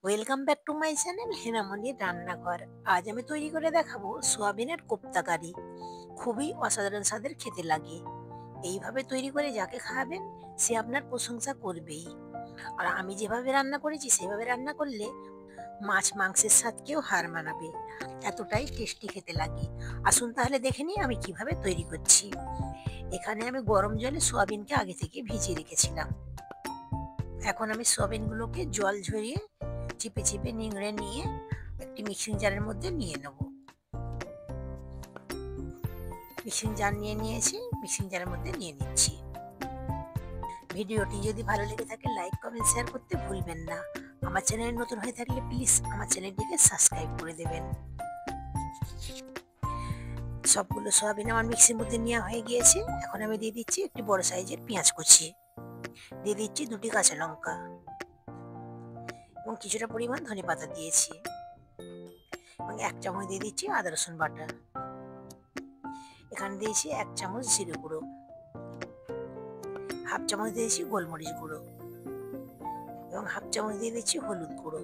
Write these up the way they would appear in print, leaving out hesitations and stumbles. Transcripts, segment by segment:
Welcome back to my channel হেনামনির রান্নাঘর। আজ আমি তৈরি করে দেখাবো সোয়াবিনের কোপ্তা কারি। খুবই অসাধারণ স্বাদের খেতে লাগে। এইভাবে তৈরি করে যাকে খাওয়াবেন সে আপনার প্রশংসা করবেই। আর আমি যেভাবে রান্না করেছি সেভাবে রান্না করলে মাছ মাংসের স্বাদকেও হার মানাবে। এতটাই টেস্টি খেতে লাগে। আসুন তাহলে দেখে নিই আমি কিভাবে তৈরি করছি। এখানে আমি গরম জলে সোয়াবিনকে আগে থেকে ভিজিয়ে রেখেছিলাম। এখন আমি সোয়াবিনগুলোকে জল ঝরিয়ে চিপে চিপে নিংড়ে নিয়ে একটি মিক্সিং জারের মধ্যে নিয়ে নেব। মিক্সিং জার নিয়ে নিয়েছি, মিক্সিং জারের মধ্যে নিয়ে নিচ্ছি। ভিডিওটি যদি ভালো লেগে থাকে লাইক কমেন্ট শেয়ার করতে ভুলবেন না। আমার চ্যানেলে নতুন হয়ে থাকলে প্লিজ আমার চ্যানেলটিকে সাবস্ক্রাইব করে দেবেন। সবগুলো সোয়াবিন আমার মিক্সির মধ্যে নেওয়া হয়ে গিয়েছে। এখন আমি দিয়ে দিচ্ছি একটি বড় সাইজের পেঁয়াজ কুচি, দিয়ে দিচ্ছি দুটি কাঁচা লঙ্কা এবং কিছুটা পরিমাণ ধনেপাতা দিয়েছি এবং 1 চামচ দিয়ে দিচ্ছি আদা রসুন বাটা। এখানে দিয়েছি 1 চামচ জিরে গুঁড়ো, হাফ চামচ দিয়েছি গোলমরিচ গুঁড়ো এবং হাফ চামচ দিয়ে দিচ্ছি হলুদ গুঁড়ো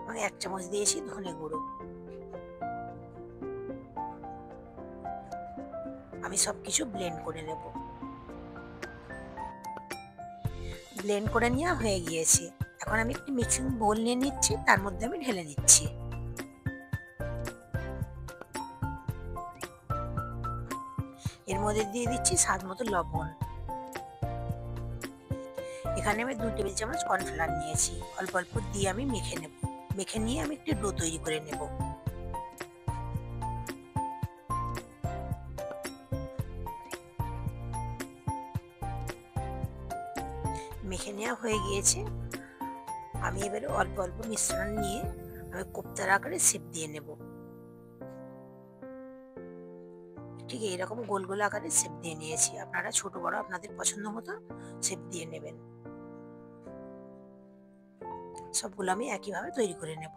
এবং 1 চামচ দিয়েছি ধনে গুঁড়ো। আমি সবকিছু ব্লেন্ড করে নেব। ব্লেন্ড করে নেওয়া হয়ে গিয়েছে। এখন আমি একটি মিক্সিং বোল নিয়ে নিচ্ছি, তার মধ্যে আমি ঢেলে নিচ্ছি। এর মধ্যে দিয়ে দিচ্ছি স্বাদ মতো লবণ। এখানে আমি 2 টেবিল চামচ কর্নফ্লাওয়ার নিয়েছি, অল্প অল্প দিয়ে আমি মেখে নেব। মেখে নিয়ে আমি একটি ডো তৈরি করে নেব। মেখে নেওয়া হয়ে গিয়েছে। আমি এবারে অল্প অল্প মিশ্রণ নিয়ে আমি কোপ্তার আকারে শেপ দিয়ে নেব। ঠিক এইরকম গোল গোল আকারে শেপ দিয়ে নিয়েছি। আপনারা ছোট বড় আপনাদের পছন্দ মতো শেপ দিয়ে নেবেন। সবগুলো আমি একইভাবে তৈরি করে নেব।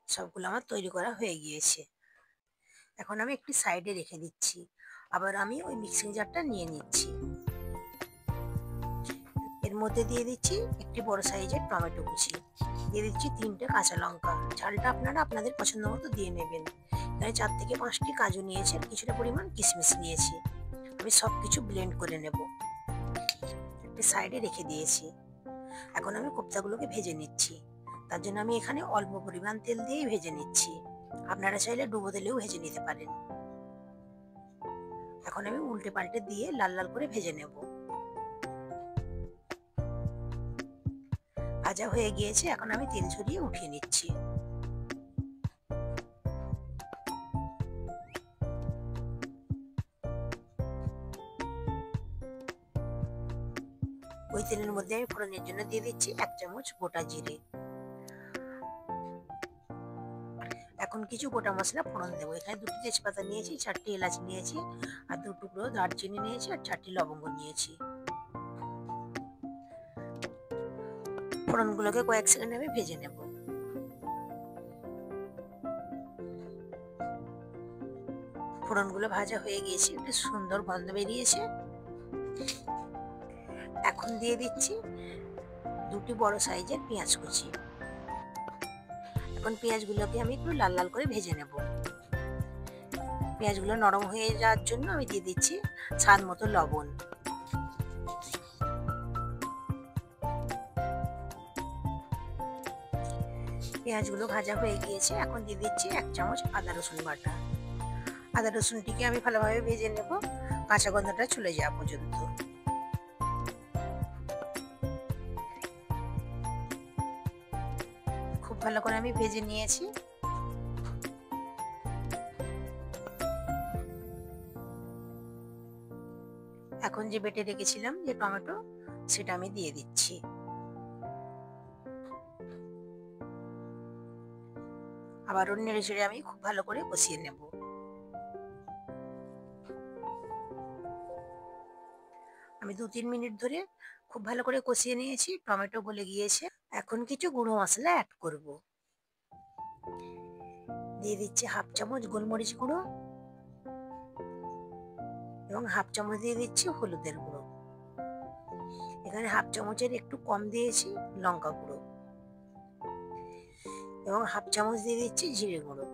সবগুলো আমার তৈরি করা হয়ে গিয়েছে। এখন আমি একটি সাইডে রেখে দিচ্ছি। আবার আমি ওই মিক্সিং জারটা নিয়ে নিচ্ছি। এর মধ্যে দিয়ে দিচ্ছি একটি বড় সাইজের টমেটো কুচি, দিয়ে দিচ্ছি 3টে কাঁচা লঙ্কা। ঝালটা আপনারা আপনাদের পছন্দ মতো দিয়ে নেবেন। এখানে 4 থেকে 5টি কাজু নিয়েছি আর কিছুটা পরিমাণ কিশমিশ নিয়েছি। আমি সবকিছু ব্লেন্ড করে নেব। একটি সাইডে রেখে দিয়েছি। এখন আমি কোপ্তাগুলোকে ভেজে নিচ্ছি। তার জন্য আমি এখানে অল্প পরিমাণ তেল দিয়েই ভেজে নিচ্ছি। আপনারা চাইলে ডুবো তেলেও ভেজে নিতে পারেন। এখন আমি উল্টে পাল্টে দিয়ে লাল লাল করে ভেজে নেব। ভাজা হয়ে গিয়েছে, এখন আমি তেল ঝরিয়ে উঠিয়ে নিচ্ছি। ওই তেলের মধ্যে আমি ফোড়নের জন্য দিয়ে দিচ্ছি 1 চামচ গোটা জিরে। এখন কিছু গোটা মশলা ফোড়ন দেবো। এখানে 2টি তেজপাতা নিয়েছি, 4টি এলাচ নিয়েছি আর 2 টুকরো দারচিনি নিয়েছি আর 4টি লবঙ্গ নিয়েছি। ফোড়নগুলোকে কয়েক সেকেন্ড আমি ভেজে নেব। ফোড়নগুলো ভাজা হয়ে গিয়েছে, একটু সুন্দর গন্ধ বেরিয়েছে। এখন দিয়ে দিচ্ছি 2টি বড় সাইজের পেঁয়াজ কুচি। এখন পেঁয়াজগুলোকে আমি একটু লাল লাল করে ভেজে নেব। পেঁয়াজগুলো নরম হয়ে যাওয়ার জন্য আমি দিয়ে দিচ্ছি স্বাদ মতো লবণ। পেঁয়াজগুলো ভাজা হয়ে গিয়েছে, এখন দিয়ে দিচ্ছি 1 চামচ আদা রসুন বাটা। আদা রসুনটিকে আমি ভালোভাবে ভেজে নেব, কাঁচা গন্ধটা চলে যাওয়া পর্যন্ত। খুব ভালো করে আমি ভেজে নিয়েছি। এখন যে বেটে রেখেছিলাম যে টমেটো, সেটা আমি দিয়ে দিচ্ছি। আবার নেড়ে চেড়ে আমি খুব ভালো করে কষিয়ে নেব। আমি 2-3 মিনিট ধরে খুব ভালো করে কষিয়ে নিয়েছি। টমেটো গলে গিয়েছে। এখন কিছু গুঁড়ো মশলা অ্যাড করব। দিয়ে দিচ্ছি হাফ চামচ গোলমরিচ গুঁড়ো এবং হাফ চামচ দিয়ে দিচ্ছি হলুদের গুঁড়ো। এখানে হাফ চামচের একটু কম দিয়েছি লঙ্কা গুঁড়ো এবং হাফ চামচ দিয়ে দিচ্ছি জিরে গুঁড়ো।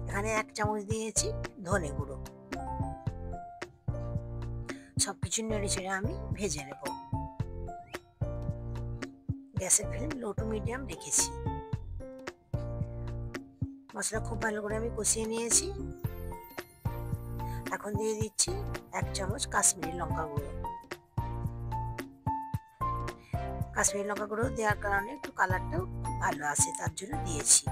এখানে 1 চামচ দিয়েছি ধনে গুঁড়ো। সবকিছু নেড়ে চেড়ে আমি ভেজে নেব। গ্যাসের ফ্লেম লো টু মিডিয়াম রেখেছি। মশলা খুব ভালো করে আমি কষিয়ে নিয়েছি। এখন দিয়ে দিচ্ছি 1 চামচ কাশ্মীরি লঙ্কা গুঁড়ো। কাশ্মীরি লঙ্কা গুঁড়ো দেওয়ার কারণে একটু কালারটাও খুব ভালো আসে, তার জন্য দিয়েছি।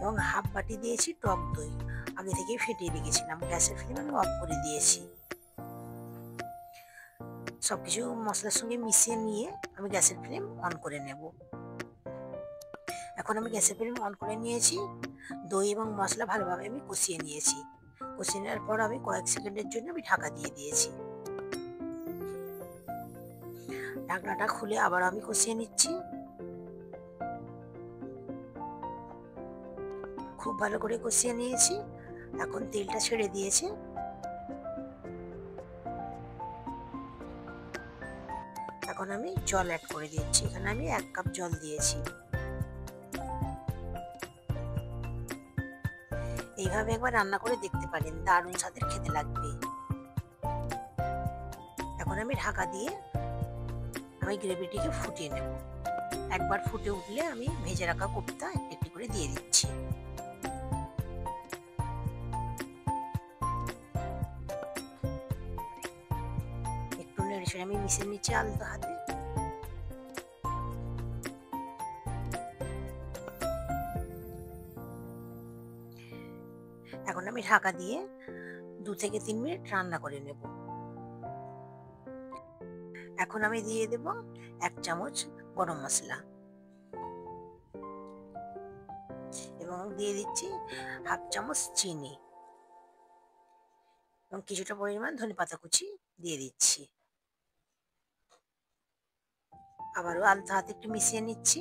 এবং হাফ বাটি দিয়েছি টক দই, আগে থেকে ফেটিয়ে রেখেছিলাম। গ্যাসের ফ্লেম আমি অফ করে দিয়েছি। সবকিছু মশলার সঙ্গে মিশিয়ে নিয়ে আমি গ্যাসের ফ্লেম অন করে নেব। এখন আমি গ্যাসের ফ্লেম অন করে নিয়েছি। দই এবং মশলা ভালোভাবে আমি কষিয়ে নিয়েছি। কষিয়ে নেওয়ার পর আমি কয়েক সেকেন্ডের জন্য আমি ঢাকা দিয়ে দিয়েছি। ঢাকনাটা খুলে আবার আমি কষিয়ে নিচ্ছি। খুব ভালো করে কষিয়ে নিয়েছি। এখন তেলটা ছেড়ে দিয়েছে। এখন আমি জল অ্যাড করে দিচ্ছি। এখানে আমি 1 কাপ জল দিয়েছি। এইভাবে একবার রান্না করে দেখতে পারেন, দারুণ স্বাদের খেতে লাগবে। এখন আমি ঢাকা দিয়ে আমি গ্রেভিটিকে ফুটিয়ে নেব। একবার ফুটে উঠলে আমি ভেজে রাখা কোপ্তা একটু একটু করে দিয়ে দিচ্ছি। একটু নেড়ে চেড়ে আমি মিশিয়ে নিচ্ছি আলতো হাতে। এখন আমি ঢাকা দিয়ে 2 থেকে 3 মিনিট রান্না করে নেব। এখন আমি দিয়ে দেব 1 চামচ গরম মশলা এবং দিয়ে দিচ্ছি হাফ চামচ চিনি এবং কিছুটা পরিমাণ ধনেপাতা কুচি দিয়ে দিচ্ছি। আবারও আলতো হাতে একটু মিশিয়ে নিচ্ছি।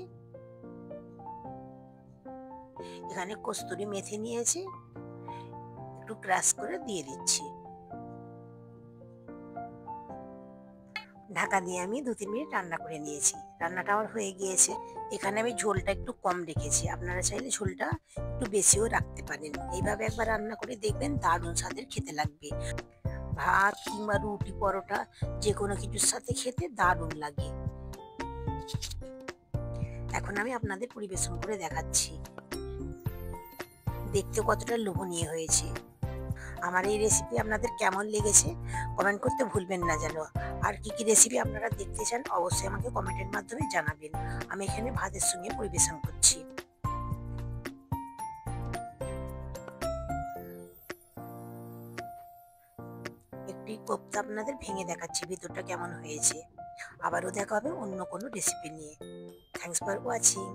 এখানে কস্তুরি মেথি নিয়েছি, একটু ক্রাশ করে দিয়ে দিচ্ছি। ঢাকা দিয়ে আমি 2-3 মিনিট রান্না করে নিয়েছি। রান্নাটা আমার হয়ে গিয়েছে। এখানে আমি ঝোলটা একটু কম রেখেছি, আপনারা চাইলে ঝোলটা একটু বেশিও রাখতে পারেন। এইভাবে একবার রান্না করে দেখবেন, দারুণ স্বাদের খেতে লাগবে। ভাত কিংবা রুটি, পরোটা যে কোনো কিছুর সাথে খেতে দারুণ লাগে। এখন আমি আপনাদের পরিবেশন করে দেখাচ্ছি দেখতে কতটা লোভনীয় হয়েছে। আমার এই রেসিপি আপনাদের কেমন লেগেছে কমেন্ট করতে ভুলবেন না যেন। আর কি কি রেসিপি আপনারা দেখতে চান অবশ্যই আমাকে কমেন্টের মাধ্যমে জানাবেন। আমি এখানে ভাতের সঙ্গে পরিবেশন করছি। একটি কোপ্তা আপনাদের ভেঙে দেখাচ্ছি ভিতরটা কেমন হয়েছে। আবারও দেখা হবে অন্য কোনো রেসিপি নিয়ে। Thanks for watching.